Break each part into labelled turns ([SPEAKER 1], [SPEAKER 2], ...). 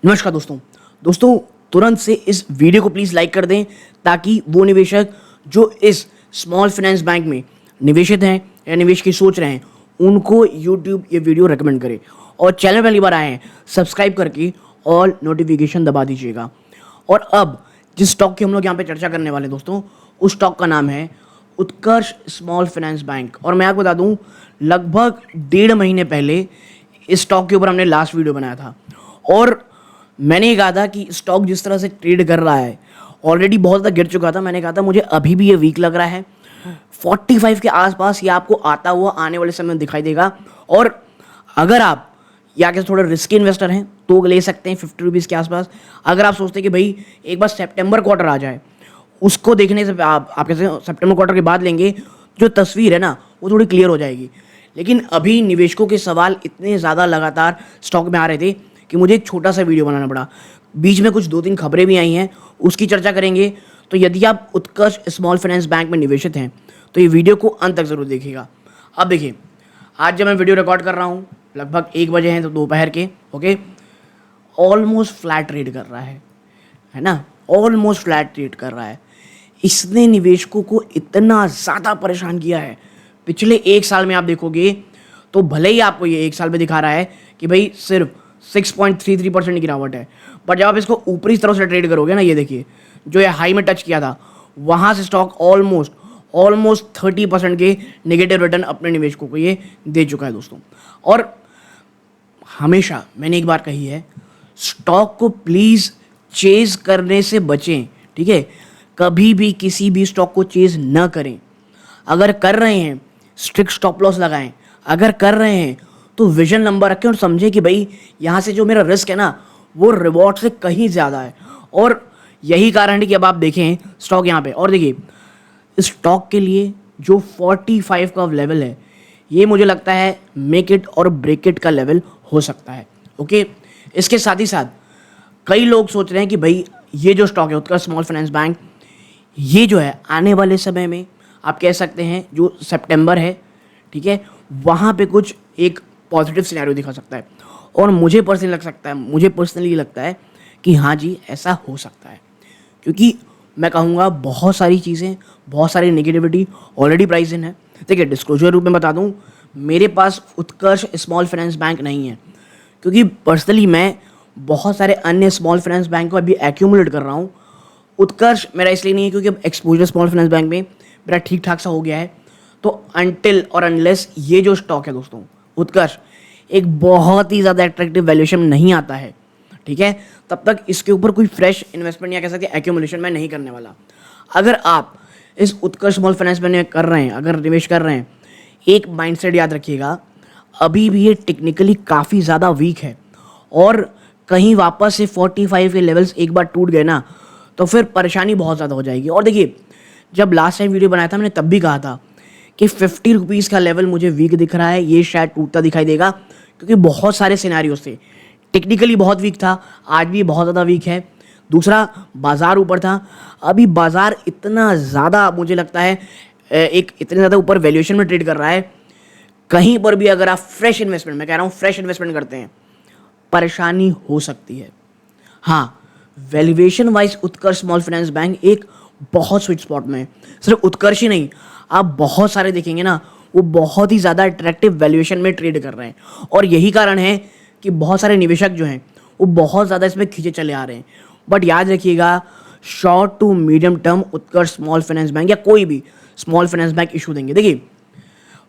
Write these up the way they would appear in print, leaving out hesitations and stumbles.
[SPEAKER 1] नमस्कार दोस्तों तुरंत से इस वीडियो को प्लीज़ लाइक कर दें ताकि वो निवेशक जो इस स्मॉल फाइनेंस बैंक में निवेशित हैं या निवेश की सोच रहे हैं उनको यूट्यूब ये वीडियो रेकमेंड करे। और चैनल पहली बार आए हैं सब्सक्राइब करके ऑल नोटिफिकेशन दबा दीजिएगा। और अब जिस स्टॉक की हम लोग यहाँ पे चर्चा करने वाले हैं दोस्तों, उस स्टॉक का नाम है उत्कर्ष स्मॉल फाइनेंस बैंक। और मैं आपको बता दूँ, लगभग 1.5 महीने पहले इस स्टॉक के ऊपर हमने लास्ट वीडियो बनाया था और मैंने ये कहा था कि स्टॉक जिस तरह से ट्रेड कर रहा है ऑलरेडी बहुत ज़्यादा गिर चुका था। मैंने कहा था मुझे अभी भी ये वीक लग रहा है, 45 के आसपास ये आपको आता हुआ आने वाले समय में दिखाई देगा। और अगर आप या के थोड़े रिस्की इन्वेस्टर हैं तो ले सकते हैं 50 रुपीज़ के आसपास। अगर आप सोचते हैं कि भाई एक बार सितंबर क्वार्टर आ जाए, उसको देखने से आप कैसे सितंबर क्वार्टर के बाद लेंगे, जो तस्वीर है ना वो थोड़ी क्लियर हो जाएगी। लेकिन अभी निवेशकों के सवाल इतने ज़्यादा लगातार स्टॉक में आ रहे थे कि मुझे एक छोटा सा वीडियो बनाना पड़ा। बीच में कुछ 2-3 खबरें भी आई हैं, उसकी चर्चा करेंगे। तो यदि आप उत्कर्ष स्मॉल फाइनेंस बैंक में निवेशित हैं तो ये वीडियो को अंत तक ज़रूर देखिएगा। अब देखिए, आज जब मैं वीडियो रिकॉर्ड कर रहा हूँ लगभग 1 बजे हैं, तो दोपहर के ओके, ऑलमोस्ट फ्लैट ट्रेड कर रहा है ना, ऑलमोस्ट फ्लैट ट्रेड कर रहा है। इसने निवेशकों को इतना ज़्यादा परेशान किया है पिछले 1 साल में। आप देखोगे तो भले ही आपको ये 1 साल में दिखा रहा है कि भाई सिर्फ 6.33% की गिरावट है, पर जब आप इसको ऊपरी तरफ से ट्रेड करोगे ना, ये देखिए जो ये हाई में टच किया था वहाँ से स्टॉक ऑलमोस्ट 30% के नेगेटिव रिटर्न अपने निवेशकों को ये दे चुका है दोस्तों। और हमेशा मैंने एक बात कही है, स्टॉक को प्लीज़ चेज करने से बचें, ठीक है। कभी भी किसी भी स्टॉक को चेज न करें। अगर कर रहे हैं स्ट्रिक्ट स्टॉप लॉस लगाएं, अगर कर रहे हैं तो विजन लंबा रखें और समझें कि भाई यहाँ से जो मेरा रिस्क है ना वो रिवॉर्ड से कहीं ज़्यादा है। और यही कारण है कि अब आप देखें स्टॉक यहाँ पे, और देखिए इस स्टॉक के लिए जो 45 का लेवल है ये मुझे लगता है मेक इट और ब्रेक इट का लेवल हो सकता है। ओके, इसके साथ ही साथ कई लोग सोच रहे हैं कि भाई ये जो स्टॉक है उत्कर्ष स्मॉल फाइनेंस बैंक, ये जो है आने वाले समय में आप कह सकते हैं जो सितंबर है, ठीक है, वहाँ पे कुछ एक पॉजिटिव सिनेरियो दिखा सकता है। और मुझे पर्सनली लगता है कि हाँ जी ऐसा हो सकता है, क्योंकि मैं कहूँगा बहुत सारी चीज़ें, बहुत सारी नेगेटिविटी ऑलरेडी प्राइस इन है। देखिए, डिस्क्लोजर रूप में बता दूँ, मेरे पास उत्कर्ष स्मॉल फाइनेंस बैंक नहीं है, क्योंकि पर्सनली मैं बहुत सारे अन्य स्मॉल फाइनेंस बैंक को अभी एक्यूमुलेट कर रहा हूँ। उत्कर्ष मेरा इसलिए नहीं है क्योंकि अब एक्सपोजर स्मॉल फाइनेंस बैंक में मेरा ठीक ठाक सा हो गया है। तो अनटिल और अनलेस ये जो स्टॉक है दोस्तों उत्कर्ष एक बहुत ही ज़्यादा एट्रैक्टिव वैल्यूएशन नहीं आता है, ठीक है, तब तक इसके ऊपर कोई फ्रेश इन्वेस्टमेंट या कह सकते हैं एक्यूमुलेशन मैं नहीं करने वाला। अगर आप इस उत्कर्ष स्मॉल फाइनेंस में कर रहे हैं, अगर निवेश कर रहे हैं, एक माइंडसेट याद रखिएगा, अभी भी ये टेक्निकली काफ़ी ज़्यादा वीक है। और कहीं वापस से 45 के लेवल्स एक बार टूट गए ना तो फिर परेशानी बहुत ज़्यादा हो जाएगी। और देखिए, जब लास्ट टाइम वीडियो बनाया था मैंने तब भी कहा था कि 50 रुपीज़ का लेवल मुझे वीक दिख रहा है, ये शायद टूटता दिखाई देगा, क्योंकि बहुत सारे सिनेरियोस थे। टेक्निकली बहुत वीक था, आज भी बहुत ज़्यादा वीक है। दूसरा, बाज़ार ऊपर था, अभी बाज़ार इतना ज़्यादा मुझे लगता है एक इतने ज़्यादा ऊपर वैल्यूएशन में ट्रेड कर रहा है, कहीं पर भी अगर आप फ्रेश इन्वेस्टमेंट, मैं कह रहा हूँ फ्रेश इन्वेस्टमेंट करते हैं, परेशानी हो सकती है। हाँ, वैल्यूएशन वाइज उत्कर्ष स्मॉल फाइनेंस बैंक एक बहुत स्वीट स्पॉट में है। सिर्फ उत्कर्ष ही नहीं, आप बहुत सारे देखेंगे ना वो बहुत ही ज़्यादा अट्रैक्टिव वैल्यूएशन में ट्रेड कर रहे हैं। और यही कारण है कि बहुत सारे निवेशक जो हैं वो बहुत ज़्यादा इसमें खींचे चले आ रहे हैं। बट याद रखिएगा, short to medium term Utkarsh small finance bank या कोई भी स्मॉल फाइनेंस बैंक इशू देंगे। देखिए,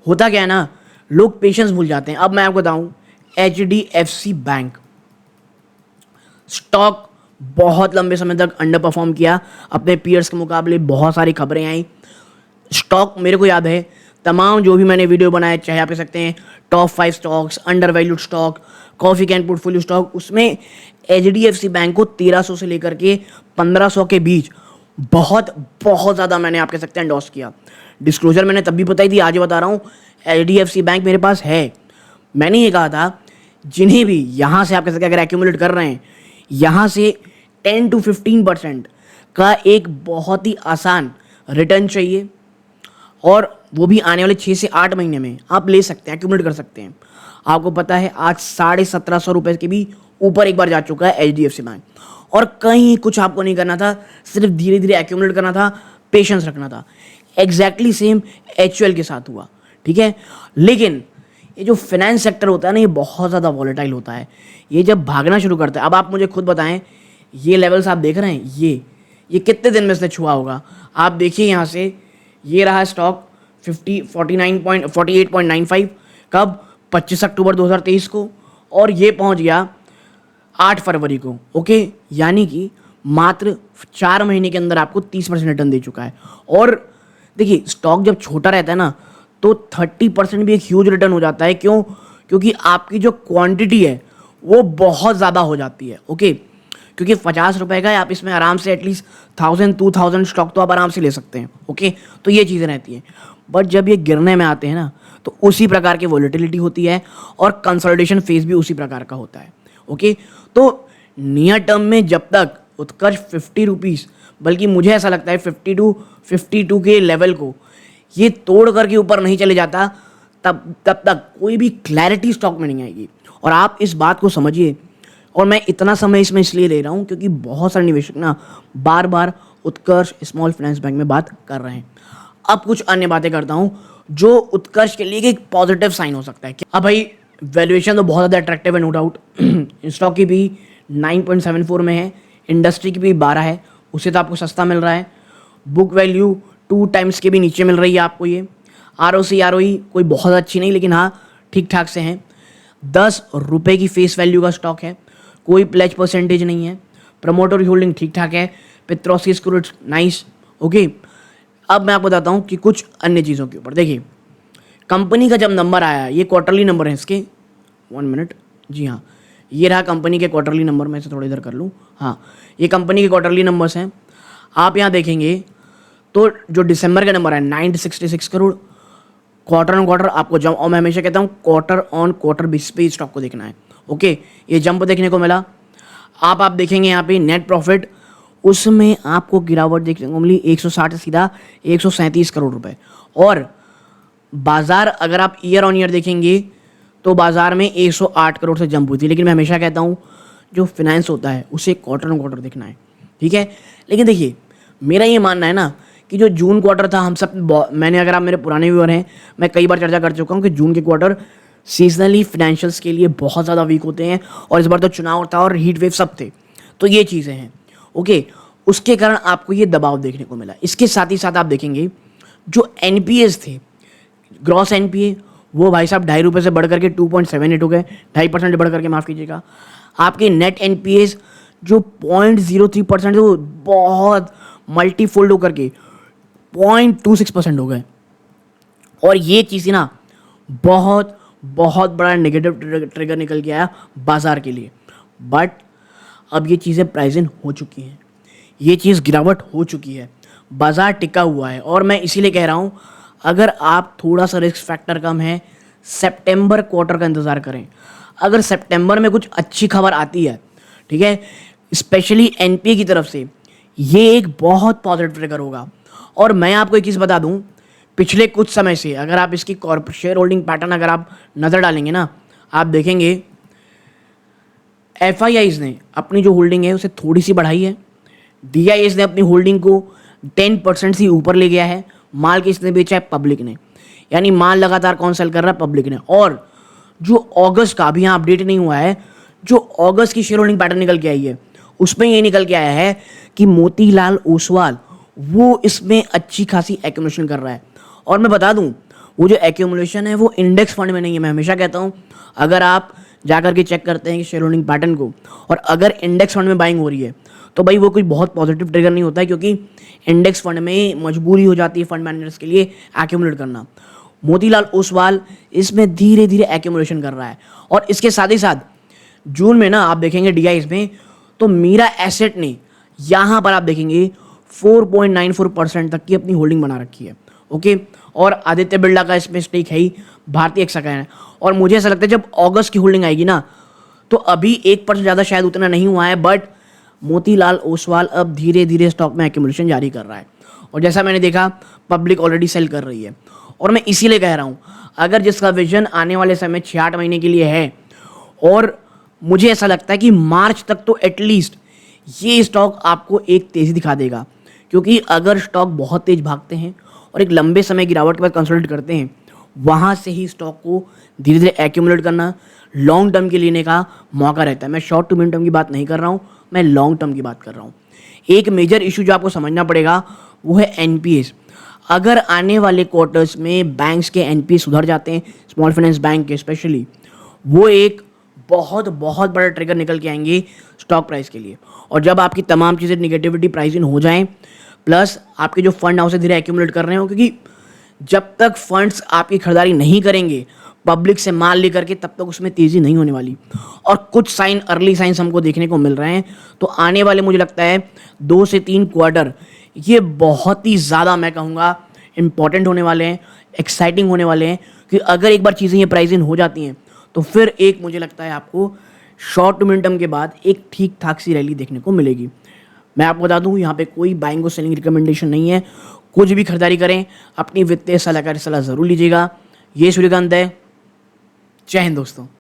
[SPEAKER 1] होता क्या है ना, लोग पेशेंस भूल जाते हैं। अब मैं आपको बताऊँ, HDFC बैंक स्टॉक बहुत लंबे समय तक अंडर परफॉर्म किया अपने पीयर्स के मुकाबले, बहुत सारी खबरें आई। स्टॉक मेरे को याद है, तमाम जो भी मैंने वीडियो बनाए, चाहे आप कह सकते हैं top 5 stocks, under valued stock, coffee can portfolio stock, उसमें HDFC बैंक को 1300 से लेकर के 1500 के बीच बहुत ज़्यादा मैंने आप कह सकते हैं एंडोर्स किया। डिस्क्लोजर मैंने तब भी बताई थी, आज बता रहा हूँ, HDFC बैंक मेरे पास है। मैंने ये कहा था जिन्हें भी यहाँ से आप कह सकते हैं अगर एक्यूमुलेट कर रहे हैं, यहाँ से 10 to 15% का एक बहुत ही आसान रिटर्न चाहिए, और वो भी आने वाले 6 से 8 महीने में आप ले सकते हैं, एक्यूमुलेट कर सकते हैं। आपको पता है आज 1750 रुपये के भी ऊपर एक बार जा चुका है HDFC बैंक। और कहीं कुछ आपको नहीं करना था, सिर्फ धीरे धीरे एक्यूमुलेट करना था, पेशेंस रखना था। एग्जैक्टली सेम HUL के साथ हुआ, ठीक है। लेकिन ये जो फाइनेंस सेक्टर होता है ना, ये बहुत ज़्यादा वॉलेटाइल होता है। ये जब भागना शुरू करता है, अब आप मुझे खुद बताएं, ये लेवल्स आप देख रहे हैं, ये कितने दिन में इसने छुआ होगा? आप देखिए यहाँ से, ये रहा स्टॉक 48.95 कब? 25 अक्टूबर 2023 को, और ये पहुँच गया 8 फरवरी को। ओके, यानी कि मात्र 4 महीने के अंदर आपको 30% रिटर्न दे चुका है। और देखिए, स्टॉक जब छोटा रहता है ना, तो 30% भी एक ह्यूज रिटर्न हो जाता है। क्यों? क्योंकि आपकी जो क्वांटिटी है वो बहुत ज़्यादा हो जाती है। ओके, क्योंकि 50 रुपए का है, आप इसमें आराम से एटलीस्ट 1000-2000 स्टॉक तो आप आराम से ले सकते हैं। ओके, तो ये चीज़ें रहती हैं। बट जब ये गिरने में आते हैं ना, तो उसी प्रकार की वॉलेटिलिटी होती है और कंसोलिडेशन फेज भी उसी प्रकार का होता है। ओके, तो नियर टर्म में जब तक उत्कर्ष 50 रुपीज़, बल्कि मुझे ऐसा लगता है 52 के लेवल को ये तोड़ करके ऊपर नहीं चले जाता, तब तक कोई भी क्लैरिटी स्टॉक में नहीं आएगी। और आप इस बात को समझिए, और मैं इतना समय इसमें इसलिए ले रहा हूँ क्योंकि बहुत सारे निवेशक ना बार बार उत्कर्ष स्मॉल फाइनेंस बैंक में बात कर रहे हैं। अब कुछ अन्य बातें करता हूँ जो उत्कर्ष के लिए एक पॉजिटिव साइन हो सकता है। अब भाई, वैल्यूएशन तो बहुत ज़्यादा अट्रैक्टिव है, नो डाउट। स्टॉक की भी 9.74 में है, इंडस्ट्री की भी 12 है, उससे तो आपको सस्ता मिल रहा है। बुक वैल्यू 2 टाइम्स के भी नीचे मिल रही है आपको ये। ROC ROE कोई बहुत अच्छी नहीं, लेकिन हाँ ठीक ठाक से हैं। 10 रुपये की फेस वैल्यू का स्टॉक है, कोई प्लेज परसेंटेज नहीं है। प्रमोटर होल्डिंग ठीक ठाक है। पेट्रोसी स्कोर नाइस। ओके, अब मैं आपको बताता हूँ कि कुछ अन्य चीज़ों के ऊपर। देखिए, कंपनी का जब नंबर आया, ये क्वार्टरली नंबर है इसके, 1 मिनट, जी हाँ, ये रहा कंपनी के क्वार्टरली नंबर। मैं इसे थोड़ा इधर कर लूँ, हाँ, ये कंपनी के क्वार्टरली नंबर्स हैं। आप यहाँ देखेंगे तो जो दिसंबर का नंबर है 966 करोड़, क्वार्टर ऑन क्वार्टर आपको जंप, और मैं हमेशा कहता हूँ क्वार्टर ऑन क्वार्टर बेसिस पे स्टॉक को देखना है। ओके, ये जंप देखने को मिला। आप देखेंगे यहाँ पे नेट प्रॉफिट, उसमें आपको गिरावट देखने को मिली 160 से सीधा 137 करोड़ रुपए। और बाजार अगर आप ईयर ऑन ईयर देखेंगे तो बाजार में 108 करोड़ से जंप हुई थी। लेकिन मैं हमेशा कहता हूँ जो फिनेंस होता है उसे क्वार्टर ऑन क्वार्टर देखना है, ठीक है। लेकिन देखिए, मेरा ये मानना है ना कि जो जून क्वार्टर था, हम सब मैंने, अगर आप मेरे पुराने व्यूअर हैं, मैं कई बार चर्चा कर चुका हूँ कि जून के क्वार्टर सीजनली फाइनेंशियल्स के लिए बहुत ज़्यादा वीक होते हैं। और इस बार तो चुनाव था और हीट वेव सब थे, तो ये चीज़ें हैं। ओके, उसके कारण आपको ये दबाव देखने को मिला। इसके साथ ही साथ आप देखेंगे जो NPAs थे, ग्रॉस NPA, वो भाई साहब 2.5 रुपये से बढ़ करके 2.78 हो गए, 2.5% बढ़ करके, माफ़ कीजिएगा। आपके नेट NPAs जो 0.03% थे, वो बहुत मल्टीफोल्ड होकर के 0.26% हो गए। और ये चीज़ें ना बहुत बहुत बड़ा नेगेटिव ट्रिगर निकल के आया बाजार के लिए। बट अब ये चीज़ें प्राइस इन हो चुकी हैं, ये चीज़ गिरावट हो चुकी है, बाजार टिका हुआ है। और मैं इसीलिए कह रहा हूँ, अगर आप थोड़ा सा रिस्क फैक्टर कम है, सितंबर क्वार्टर का इंतज़ार करें। अगर सितंबर में कुछ अच्छी खबर आती है, ठीक है, स्पेशली NPA की तरफ से, ये एक बहुत पॉजिटिव ट्रिगर होगा। और मैं आपको एक चीज़ बता दूं, पिछले कुछ समय से अगर आप इसकी कॉर्पोरेट शेयर होल्डिंग पैटर्न अगर आप नज़र डालेंगे ना, आप देखेंगे FIIs ने अपनी जो होल्डिंग है उसे थोड़ी सी बढ़ाई है, DIIs ने अपनी होल्डिंग को 10% से ऊपर ले गया है। माल किसने बेचा है? पब्लिक ने। यानी माल लगातार कौन सेल कर रहा है? पब्लिक ने। और जो अगस्त का, अभी यहाँ अपडेट नहीं हुआ है, जो अगस्त की शेयर होल्डिंग पैटर्न निकल के आई है, उसमें ये निकल के आया है कि मोतीलाल ओसवाल वो इसमें अच्छी खासी एक्यूमुलेशन कर रहा है। और मैं बता दूं, वो जो एक्यूमुलेशन है वो इंडेक्स फंड में नहीं है। मैं हमेशा कहता हूं, अगर आप जाकर के चेक करते हैं कि शेयर होल्डिंग पैटर्न को, और अगर इंडेक्स फंड में बाइंग हो रही है, तो भाई वो कोई बहुत पॉजिटिव ट्रिगर नहीं होता है, क्योंकि इंडेक्स फंड में मजबूरी हो जाती है फंड मैनेजर्स के लिए एक्यूमुलेट करना। मोतीलाल ओसवाल इसमें धीरे धीरे एक्यूमुलेशन कर रहा है। और इसके साथ ही साथ जून में ना आप देखेंगे DIs में, तो मीरा एसेट ने यहाँ पर आप देखेंगे 4.94% तक की अपनी होल्डिंग बना रखी है। ओके, और आदित्य बिरला का इसमें स्टेक है ही, भारतीय एक्सा का है। और मुझे ऐसा लगता है जब अगस्त की होल्डिंग आएगी ना, तो अभी 1% ज़्यादा शायद उतना नहीं हुआ है, बट मोतीलाल ओसवाल अब धीरे धीरे स्टॉक में एक्यूमुलेशन जारी कर रहा है। और जैसा मैंने देखा, पब्लिक ऑलरेडी सेल कर रही है। और मैं इसीलिए कह रहा हूँ, अगर जिसका विजन आने वाले समय 6-8 महीने के लिए है और मुझे ऐसा लगता है कि मार्च तक तो एटलीस्ट ये स्टॉक आपको एक तेज़ी दिखा देगा, क्योंकि अगर स्टॉक बहुत तेज़ भागते हैं और एक लंबे समय गिरावट के बाद कंसोलिडेट करते हैं, वहाँ से ही स्टॉक को धीरे धीरे एक्यूमुलेट करना, लॉन्ग टर्म के लेने का मौका रहता है। मैं शॉर्ट टू मिड टर्म की बात नहीं कर रहा हूँ, मैं लॉन्ग टर्म की बात कर रहा हूँ। एक मेजर इशू जो आपको समझना पड़ेगा वो है एनपीएस। अगर आने वाले क्वार्टर्स में बैंक्स के एनपीएस सुधर जाते हैं, स्मॉल फाइनेंस बैंक के स्पेशली, वो एक बहुत बहुत बड़ा ट्रिगर निकल के आएंगे स्टॉक प्राइस के लिए। और जब आपकी तमाम चीज़ें निगेटिविटी प्राइस इन हो जाएं, प्लस आपके जो फंड हाउस धीरे एक्यूमुलेट कर रहे हो, क्योंकि जब तक फंड्स आपकी खरीदारी नहीं करेंगे पब्लिक से माल लेकर के, तब तक उसमें तेज़ी नहीं होने वाली। और कुछ साइन, अर्ली साइंस हमको देखने को मिल रहे हैं। तो आने वाले मुझे लगता है 2 से 3 क्वार्टर ये बहुत ही ज़्यादा, मैं कहूँगा, इंपॉर्टेंट होने वाले हैं, एक्साइटिंग होने वाले हैं। कि अगर एक बार चीज़ें ये प्राइस इन हो जाती हैं तो फिर एक, मुझे लगता है, आपको शॉर्ट टू मिड टर्म के बाद एक ठीक ठाक सी रैली देखने को मिलेगी। मैं आपको बता दूं, यहाँ पे कोई बाइंग और सेलिंग रिकमेंडेशन नहीं है। कुछ भी खरीदारी करें, अपनी वित्तीय सलाहकार सलाह ज़रूर लीजिएगा। ये सूर्यकांत है। जय हिंद दोस्तों।